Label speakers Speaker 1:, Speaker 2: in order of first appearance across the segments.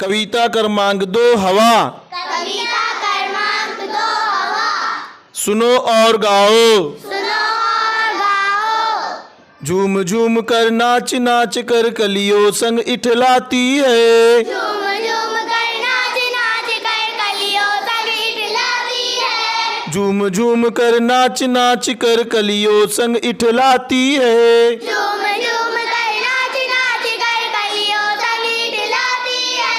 Speaker 1: कविता क्रमांक 2 हवा।
Speaker 2: कविता क्रमांक 2 हवा।
Speaker 1: सुनो और गाओ,
Speaker 2: सुनो और गाओ।
Speaker 1: झूम झूम कर नाच नाच कर कलियों संग इठलाती है।
Speaker 2: झूम झूम कर नाच नाच कर कलियों संग इठलाती है।
Speaker 1: झूम झूम कर नाच नाच कर कलियों संग इठलाती है।
Speaker 2: झूम झूम कर नाच नाच कर कलियों संग इठलाती है।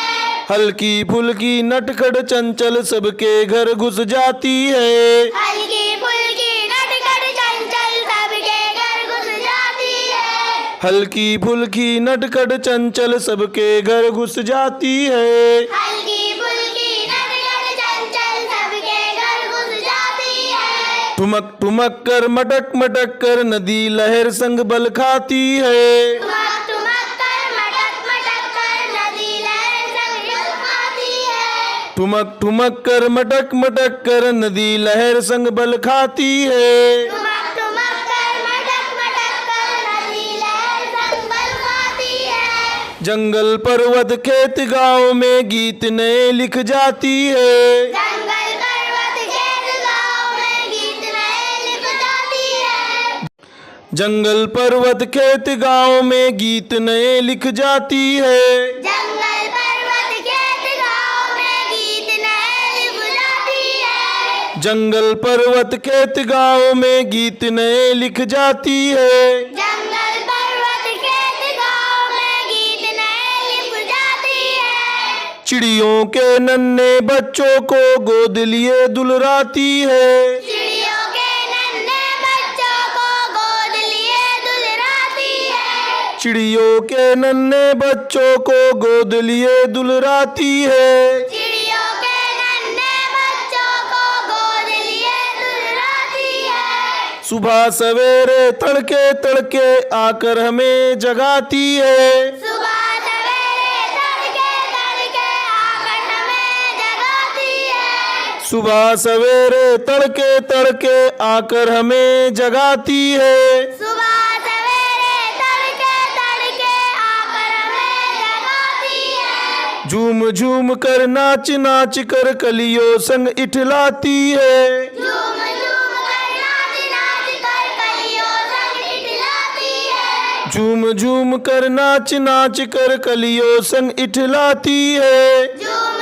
Speaker 1: हल्की फुल्की नटखट चंचल सबके घर घुस जाती है।
Speaker 2: हल्की फुल्की नटखट चंचल सबके घर घुस जाती है।
Speaker 1: हल्की फुल्की नटखट चंचल सबके घर घुस जाती है।
Speaker 2: हल्की फुल्की नटखट चंचल सबके घर घुस जाती है।
Speaker 1: ठुमक ठुमक कर मटक मटक कर नदी लहर संग बल खाती है।
Speaker 2: ठुमक ठुमक कर मटक मटक कर नदी लहर संग बल खाती है।
Speaker 1: ठुमक ठुमक कर मटक मटक कर नदी लहर संग बल खाती है।
Speaker 2: ठुमक ठुमक कर मटक मटक कर नदी लहर संग बल खाती है।
Speaker 1: जंगल पर्वत खेत गांव में गीत नए लिख जाती है।
Speaker 2: जंगल पर्वत खेत गाँव में गीत नए लिख जाती है।
Speaker 1: जंगल पर्वत खेत गांव में गीत नए लिख जाती है।
Speaker 2: जंगल पर्वत खेत गाँव में गीत नए लिख जाती है।
Speaker 1: जंगल पर्वत खेत गांव में गीत नए लिख जाती है।
Speaker 2: जंगल पर्वत खेत गाँव में गीत नए लिख जाती है।
Speaker 1: चिड़ियों के नन्हे बच्चों को गोद लिए दुलराती है।
Speaker 2: चिड़ियों के नन्हे बच्चों को गोद लिए दुलराती है।
Speaker 1: चिड़ियों के नन्हे बच्चों को गोद लिए दुलराती है।
Speaker 2: चिड़ियों के नन्हे बच्चों को गोद लिए दुलराती है।
Speaker 1: सुबह सवेरे तड़के तड़के आकर हमें जगाती है।
Speaker 2: सुबह सवेरे तड़के तड़के आकर हमें जगाती है।
Speaker 1: सुबह सवेरे तड़के तड़के आकर हमें जगाती है।
Speaker 2: सुबह सवेरे तड़के तड़के आकर हमें जगाती है।
Speaker 1: झूम झूम कर नाच नाच कर कलियों संग इठलाती है।
Speaker 2: झूम झूम कर नाच नाच कर कलियों संग इठलाती है।
Speaker 1: झूम झूम कर नाच नाच कर कलियों संग इठलाती है।
Speaker 2: झूम